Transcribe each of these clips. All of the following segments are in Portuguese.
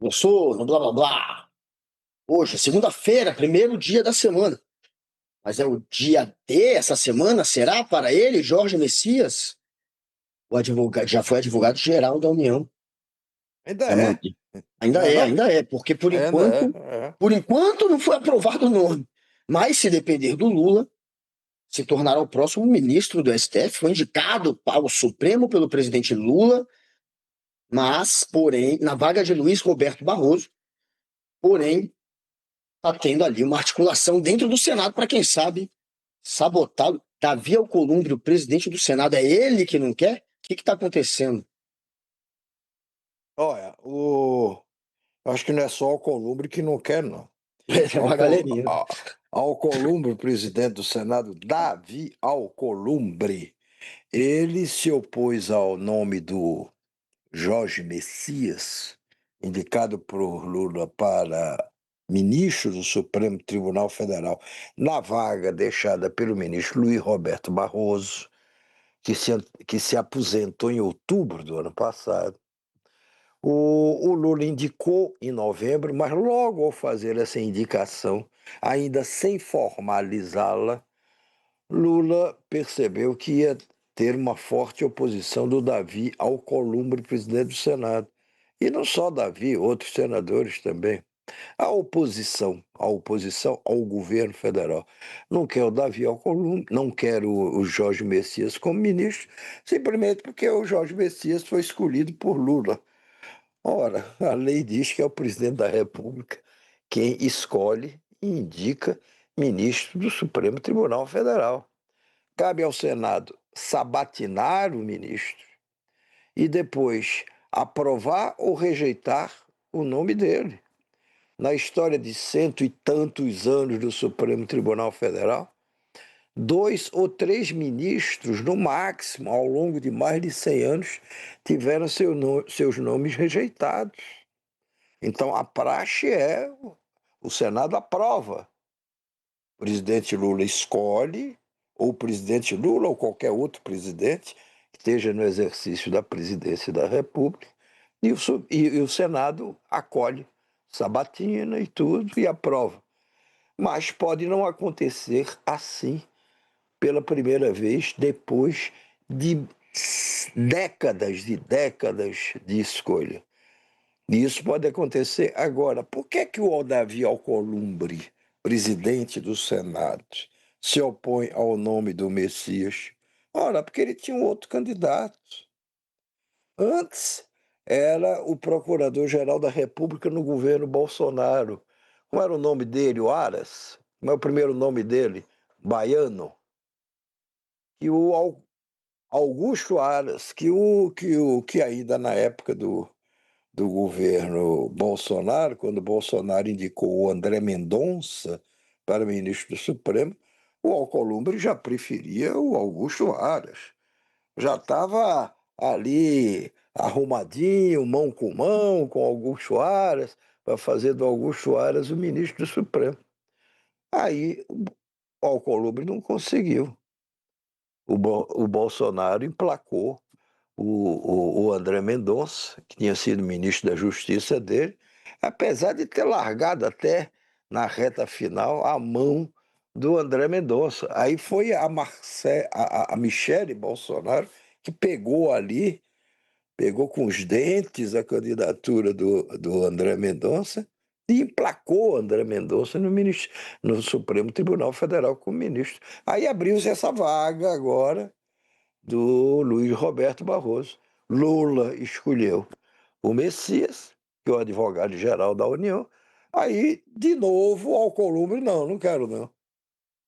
Gostou? No blá blá blá. Hoje, segunda-feira, primeiro dia da semana. Mas é o dia D essa semana, será para ele, Jorge Messias? O advogado, já foi advogado-geral da União. Ainda Vai é, manter. não é não? Ainda é, porque Ainda é. por enquanto não foi aprovado o nome. Mas se depender do Lula, se tornará o próximo ministro do STF, foi indicado para o Supremo pelo presidente Lula, mas, porém, na vaga de Luiz Roberto Barroso, porém, está tendo ali uma articulação dentro do Senado para, quem sabe, sabotá-lo. Davi Alcolumbre, o presidente do Senado, é ele que não quer? O que está acontecendo? Olha, acho que não é só o Alcolumbre que não quer, não. É uma galerinha, né? Alcolumbre, presidente do Senado, Davi Alcolumbre, ele se opôs ao nome do Jorge Messias, indicado por Lula para ministro do Supremo Tribunal Federal, na vaga deixada pelo ministro Luiz Roberto Barroso, que se aposentou em outubro do ano passado. O Lula indicou em novembro, mas logo ao fazer essa indicação, ainda sem formalizá-la, Lula percebeu que ia ter uma forte oposição do Davi Alcolumbre, presidente do Senado. E não só Davi, outros senadores também. A oposição ao governo federal não quer o Davi Alcolumbre, não quer o Jorge Messias como ministro, simplesmente porque o Jorge Messias foi escolhido por Lula. Ora, a lei diz que é o presidente da República quem escolhe e indica ministro do Supremo Tribunal Federal. Cabe ao Senado sabatinar o ministro e depois aprovar ou rejeitar o nome dele. Na história de cento e tantos anos do Supremo Tribunal Federal, 2 ou 3 ministros, no máximo, ao longo de mais de 100 anos, tiveram seus nomes rejeitados. Então, a praxe é o Senado aprova. O presidente Lula escolhe, ou o presidente Lula ou qualquer outro presidente que esteja no exercício da presidência da República, e o Senado acolhe, sabatina e tudo, e aprova. Mas pode não acontecer assim pela primeira vez depois de décadas de escolha. E isso pode acontecer agora. Por que que o Davi Alcolumbre, presidente do Senado, se opõe ao nome do Messias? Ora, porque ele tinha um outro candidato. Antes era o Procurador-Geral da República no governo Bolsonaro. Como era o nome dele? O Aras? Como é o primeiro nome dele? Baiano. E o Augusto Aras, que ainda na época do governo Bolsonaro, quando Bolsonaro indicou o André Mendonça para ministro do Supremo, o Alcolumbre já preferia o Augusto Aras. Já estava ali arrumadinho, mão com Augusto Aras, para fazer do Augusto Aras o ministro do Supremo. Aí o Alcolumbre não conseguiu. O Bolsonaro emplacou o André Mendonça, que tinha sido ministro da Justiça dele, apesar de ter largado até na reta final a mão do André Mendonça. Aí foi a Michele Bolsonaro que pegou ali, pegou com os dentes a candidatura do André Mendonça e emplacou o André Mendonça no Supremo Tribunal Federal como ministro. Aí abriu-se essa vaga agora do Luiz Roberto Barroso. Lula escolheu o Messias, que é o advogado-geral da União. Aí, de novo, Alcolumbre, não quero não.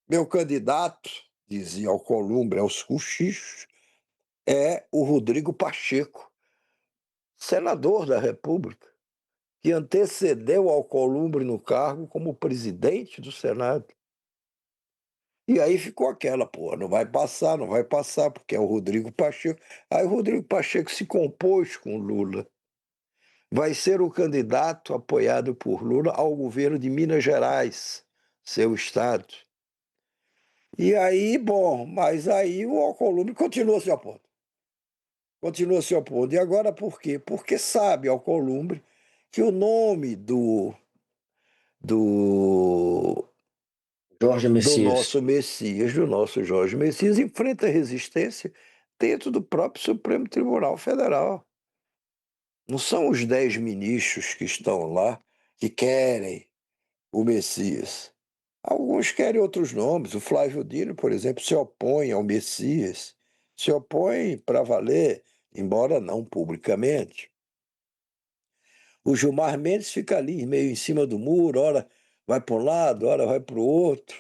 Meu candidato, dizia Alcolumbre aos cochichos, é o Rodrigo Pacheco, senador da República, que antecedeu Alcolumbre no cargo como presidente do Senado. E aí ficou aquela, pô, não vai passar, porque é o Rodrigo Pacheco. Aí o Rodrigo Pacheco se compôs com Lula. Vai ser o candidato apoiado por Lula ao governo de Minas Gerais, seu estado. E aí, bom, mas aí o Alcolumbre continua se opondo. Continua se opondo. E agora por quê? Porque sabe Alcolumbre que o nome do, Jorge do Messias. nosso Messias, do nosso Jorge Messias, enfrenta resistência dentro do próprio Supremo Tribunal Federal. Não são os 10 ministros que estão lá que querem o Messias. Alguns querem outros nomes. O Flávio Dino, por exemplo, se opõe ao Messias, se opõe para valer, embora não publicamente. O Gilmar Mendes fica ali, meio em cima do muro, ora vai para um lado, ora vai para o outro.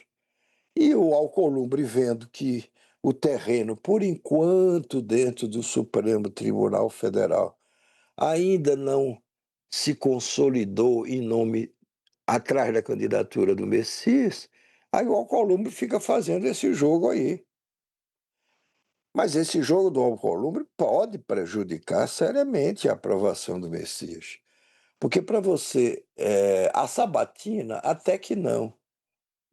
E o Alcolumbre, vendo que o terreno, por enquanto, dentro do Supremo Tribunal Federal, ainda não se consolidou em nome atrás da candidatura do Messias, aí o Alcolumbre fica fazendo esse jogo aí. Mas esse jogo do Alcolumbre pode prejudicar seriamente a aprovação do Messias. Porque para você, a sabatina, até que não.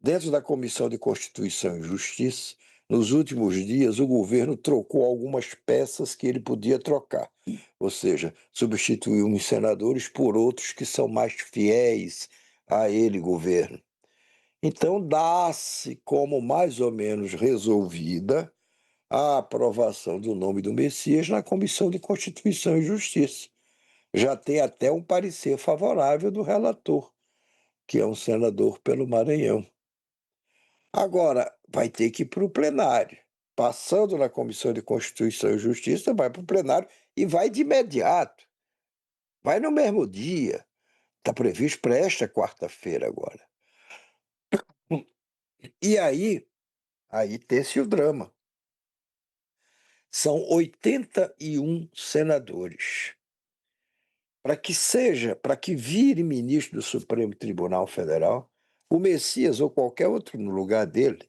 Dentro da Comissão de Constituição e Justiça, nos últimos dias, o governo trocou algumas peças que ele podia trocar. Ou seja, substituiu uns senadores por outros que são mais fiéis a ele, governo. Então, dá-se como mais ou menos resolvida a aprovação do nome do Messias na Comissão de Constituição e Justiça. Já tem até um parecer favorável do relator, que é um senador pelo Maranhão. Agora, vai ter que ir para o plenário. Passando na Comissão de Constituição e Justiça, vai para o plenário e vai de imediato. Vai no mesmo dia. Está previsto para esta quarta-feira agora. E aí tem-se o drama. São 81 senadores. Para que vire ministro do Supremo Tribunal Federal, o Messias ou qualquer outro no lugar dele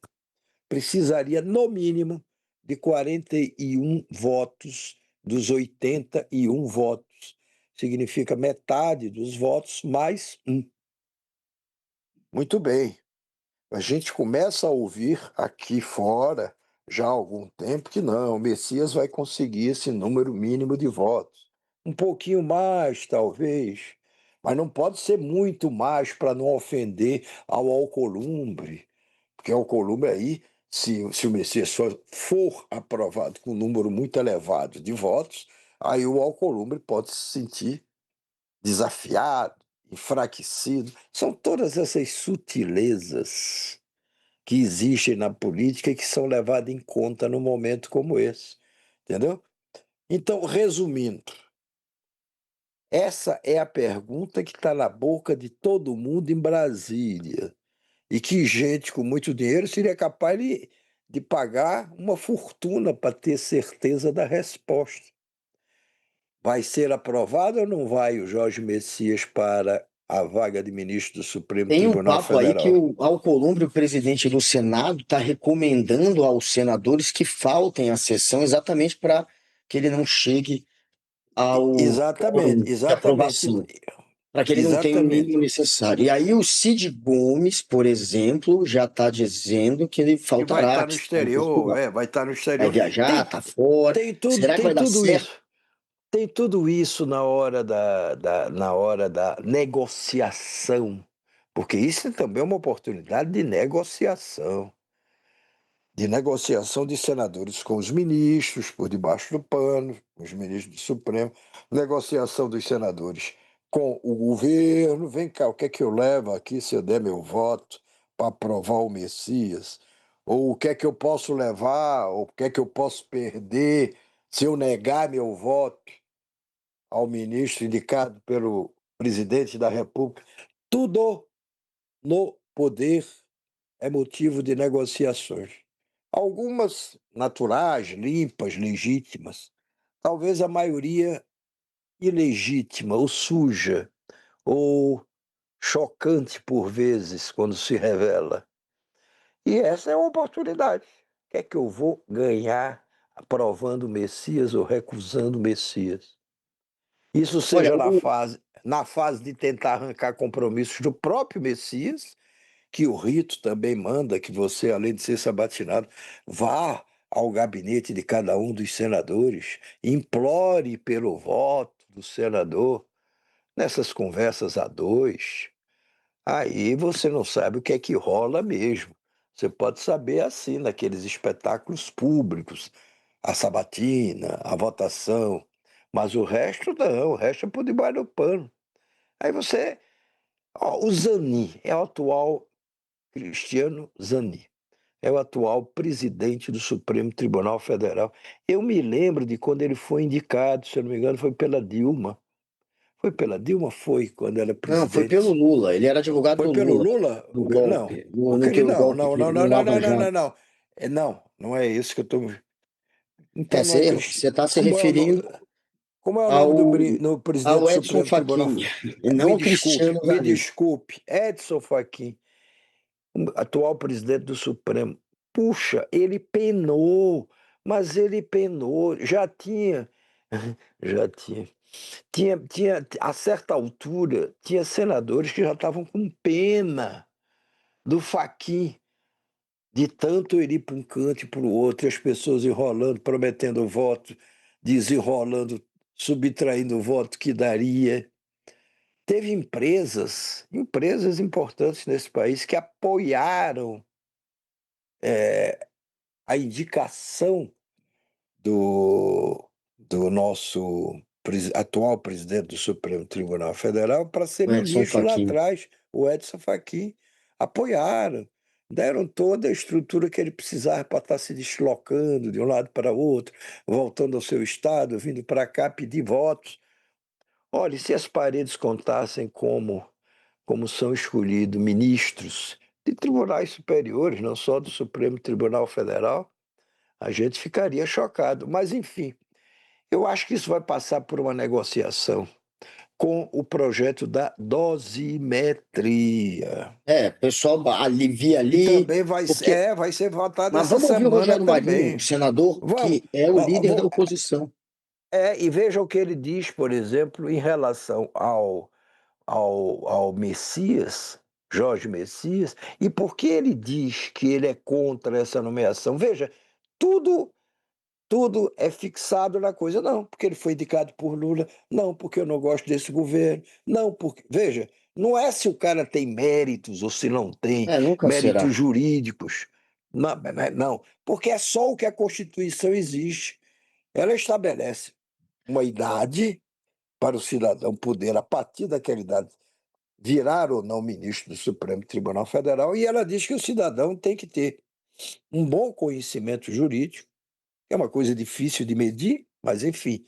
precisaria, no mínimo, de 41 votos dos 81 votos. Significa metade dos votos mais um. Muito bem. A gente começa a ouvir aqui fora já há algum tempo que não, o Messias vai conseguir esse número mínimo de votos. Um pouquinho mais, talvez, mas não pode ser muito mais para não ofender ao Alcolumbre, porque o Alcolumbre aí, se o Messias for aprovado com um número muito elevado de votos, aí o Alcolumbre pode se sentir desafiado, enfraquecido. São todas essas sutilezas que existem na política e que são levadas em conta num momento como esse, entendeu? Então, resumindo, essa é a pergunta que está na boca de todo mundo em Brasília e que gente com muito dinheiro seria capaz de pagar uma fortuna para ter certeza da resposta. Vai ser aprovado ou não vai o Jorge Messias para a vaga de ministro do Supremo Tem um Tribunal papo aí que Federal? o Alcolumbre, o presidente do Senado, está recomendando aos senadores que faltem à sessão exatamente para que ele não chegue ao Exatamente, quórum de exatamente, aprovação, para que ele não tenha o mínimo exatamente. necessário. E aí o Cid Gomes, por exemplo, já está dizendo que ele Que vai faltará, estar que no está em exterior, Portugal. vai estar no Vai exterior. viajar, Tem, está fora. Será que vai tem dar tudo certo? isso. Tem tudo isso na hora na hora da negociação, porque isso também é uma oportunidade de negociação de senadores com os ministros, por debaixo do pano, os ministros do Supremo, negociação dos senadores com o governo. Vem cá, o que é que eu levo aqui se eu der meu voto para aprovar o Messias? Ou o que é que eu posso levar, ou o que é que eu posso perder se eu negar meu voto ao ministro indicado pelo presidente da República? Tudo no poder é motivo de negociações. Algumas naturais, limpas, legítimas, talvez a maioria ilegítima ou suja, ou chocante por vezes quando se revela. E essa é uma oportunidade. O que é que eu vou ganhar aprovando o Messias ou recusando o Messias? Isso Olha, seja na fase de tentar arrancar compromissos do próprio Messias, que o rito também manda que você, além de ser sabatinado, vá ao gabinete de cada um dos senadores, implore pelo voto do senador, Nessas conversas a dois, aí você não sabe o que é que rola mesmo. Você pode saber assim, naqueles espetáculos públicos, a sabatina, a votação, mas o resto não, o resto é por debaixo do pano. Aí você. Ó, o Zanin é o atual Cristiano Zanin. É o atual presidente do Supremo Tribunal Federal. Eu me lembro de quando ele foi indicado, se eu não me engano, foi pela Dilma. Foi pela Dilma? Foi, quando ela é Não, foi pelo presidente. Lula. Ele era advogado Foi do pelo Lula, Lula? no Não. golpe, Porque no não, golpe não, não, no não, não, Lava não, não, não, Jato. não. Não, não é isso que eu estou. É, Então não é você Cristiano. está se referindo Como é o nome ao, no presidente ao do Edson Supremo Tribunal? Fachin, e não ao Cristiano Me Zanin. desculpe, Edson Fachin, atual presidente do Supremo. Puxa, ele penou, mas ele penou, já a certa altura, tinha senadores que já estavam com pena do Fachin, de tanto ele ir para um canto e para o outro, e as pessoas enrolando, prometendo voto, desenrolando, subtraindo o voto que daria. Teve empresas importantes nesse país que apoiaram a indicação do, do nosso atual presidente do Supremo Tribunal Federal para ser O Edson ministro lá Fachin. atrás, o Edson Fachin. Apoiaram, deram toda a estrutura que ele precisava para estar se deslocando de um lado para outro, voltando ao seu estado, vindo para cá pedir votos. Olha, se as paredes contassem como são escolhidos ministros de tribunais superiores, não só do Supremo Tribunal Federal, a gente ficaria chocado. Mas, enfim, eu acho que isso vai passar por uma negociação com o projeto da dosimetria. É, o pessoal alivia E ali, também porque. vai ser votado Mas essa vamos ouvir o semana Rogério Marinho, também. senador, Vamos. que é o líder da oposição. E veja o que ele diz, por exemplo, em relação ao Messias, Jorge Messias, e por que ele diz que ele é contra essa nomeação. Veja, tudo tudo é fixado na coisa. Não, porque ele foi indicado por Lula. Não, porque eu não gosto desse governo. Não, porque. Veja, não é se o cara tem méritos ou se não tem É, nunca méritos será. jurídicos. Não, não, porque é só o que a Constituição exige. Ela estabelece uma idade para o cidadão poder, a partir daquela idade, virar ou não ministro do Supremo Tribunal Federal, e ela diz que o cidadão tem que ter um bom conhecimento jurídico, é uma coisa difícil de medir, mas enfim.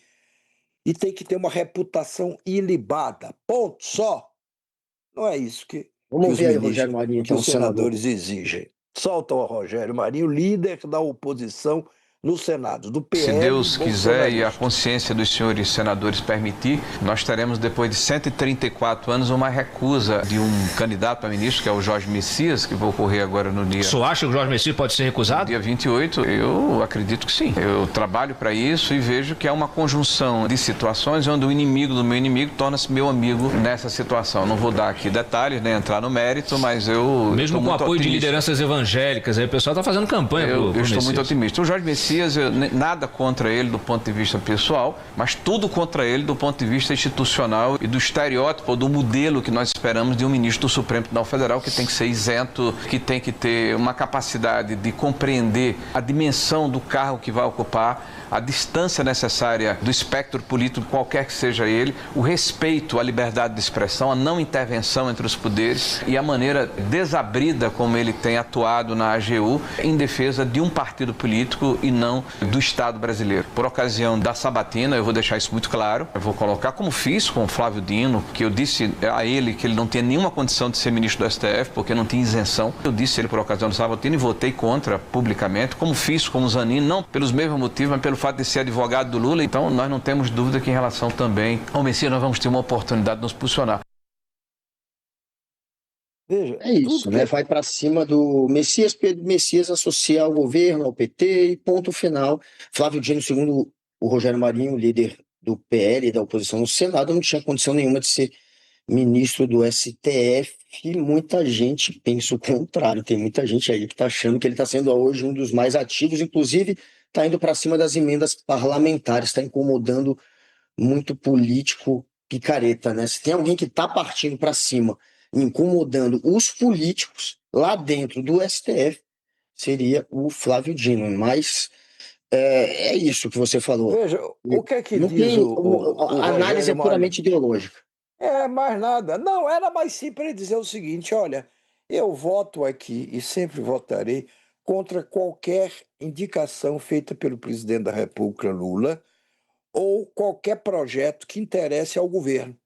E tem que ter uma reputação ilibada. Ponto só. Não é isso Vamos que os ouvir aí o Rogério ministros, Marinho, que então, os senador. senadores exigem. Solta o Rogério Marinho, líder da oposição no Senado, do Se PL Deus quiser e a bolsonarista. consciência dos senhores senadores permitir, nós teremos, depois de 134 anos, uma recusa de um candidato a ministro, que é o Jorge Messias, que vai ocorrer agora no dia... O senhor acha que o Jorge Messias pode ser recusado? Dia 28, eu acredito que sim. Eu trabalho para isso e vejo que é uma conjunção de situações onde o inimigo do meu inimigo torna-se meu amigo nessa situação. Não vou dar aqui detalhes, nem entrar no mérito, mas eu... Mesmo com o apoio otimista. de lideranças evangélicas, aí o pessoal está fazendo campanha pro Eu estou Messias. muito otimista. O Jorge Messias, nada contra ele do ponto de vista pessoal, mas tudo contra ele do ponto de vista institucional e do estereótipo, do modelo que nós esperamos de um ministro do Supremo Tribunal Federal, que tem que ser isento, que tem que ter uma capacidade de compreender a dimensão do cargo que vai ocupar, a distância necessária do espectro político, qualquer que seja ele, o respeito à liberdade de expressão, a não intervenção entre os poderes e a maneira desabrida como ele tem atuado na AGU em defesa de um partido político e não do Estado brasileiro. Por ocasião da sabatina, eu vou deixar isso muito claro, eu vou colocar como fiz com o Flávio Dino, que eu disse a ele que ele não tinha nenhuma condição de ser ministro do STF, porque não tinha isenção. Eu disse a ele por ocasião da sabatina e votei contra publicamente, como fiz com o Zanin, não pelos mesmos motivos, mas pelo fato de ser advogado do Lula. Então, nós não temos dúvida que em relação também ao Messias nós vamos ter uma oportunidade de nos posicionar. Veja, É isso, né? Vai para cima do Messias, Pedro Messias associa ao governo, ao PT e ponto final. Flávio Dino, segundo o Rogério Marinho, líder do PL, da oposição no Senado, não tinha condição nenhuma de ser ministro do STF. E muita gente pensa o contrário. Tem muita gente aí que está achando que ele está sendo hoje um dos mais ativos, inclusive está indo para cima das emendas parlamentares, está incomodando muito político picareta, né? Se tem alguém que está partindo para cima, incomodando os políticos lá dentro do STF, seria o Flávio Dino. Mas é isso que você falou. Veja, o que é que Não diz tem. o A análise Rogério é Marinho? puramente ideológica. É, mais nada. Não, era mais simples ele dizer o seguinte: olha, eu voto aqui e sempre votarei contra qualquer indicação feita pelo presidente da República, Lula, ou qualquer projeto que interesse ao governo.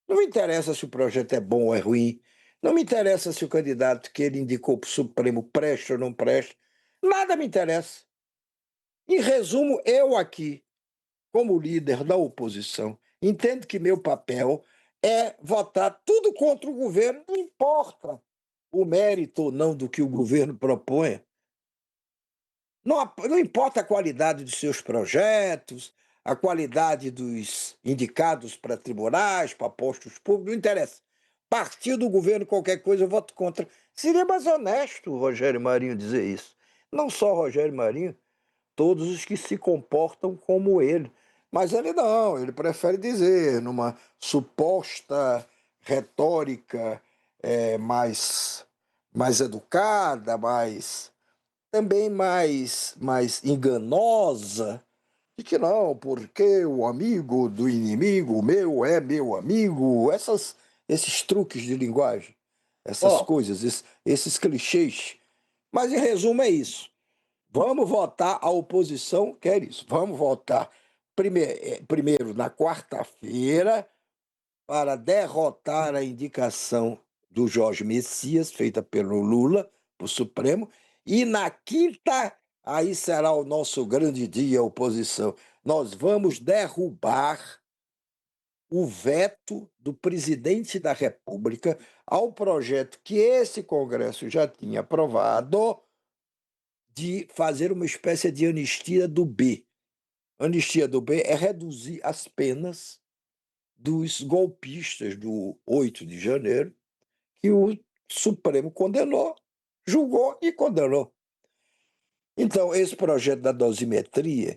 Não me interessa se o projeto é bom ou é ruim, não me interessa se o candidato que ele indicou para o Supremo presta ou não presta, nada me interessa. Em resumo, eu aqui, como líder da oposição, entendo que meu papel é votar tudo contra o governo, não importa o mérito ou não do que o governo propõe. Não importa a qualidade dos seus projetos, a qualidade dos indicados para tribunais, para postos públicos, não interessa. Partir do governo, qualquer coisa, eu voto contra. Seria mais honesto o Rogério Marinho dizer isso. Não só o Rogério Marinho, todos os que se comportam como ele. Mas ele não, ele prefere dizer, numa suposta retórica mais educada, também mais enganosa, de que não, porque o amigo do inimigo meu é meu amigo, esses truques de linguagem, essas Ó, coisas, esses clichês. Mas, em resumo, é isso. Vamos votar, a oposição quer isso. Vamos votar primeiro na quarta-feira para derrotar a indicação do Jorge Messias, feita pelo Lula, para o Supremo, e na quinta, aí será o nosso grande dia, oposição. Nós vamos derrubar o veto do presidente da República ao projeto que esse Congresso já tinha aprovado de fazer uma espécie de anistia do B. Anistia do B é reduzir as penas dos golpistas do 8 de janeiro, que o Supremo condenou, julgou e condenou. Então, esse projeto da dosimetria,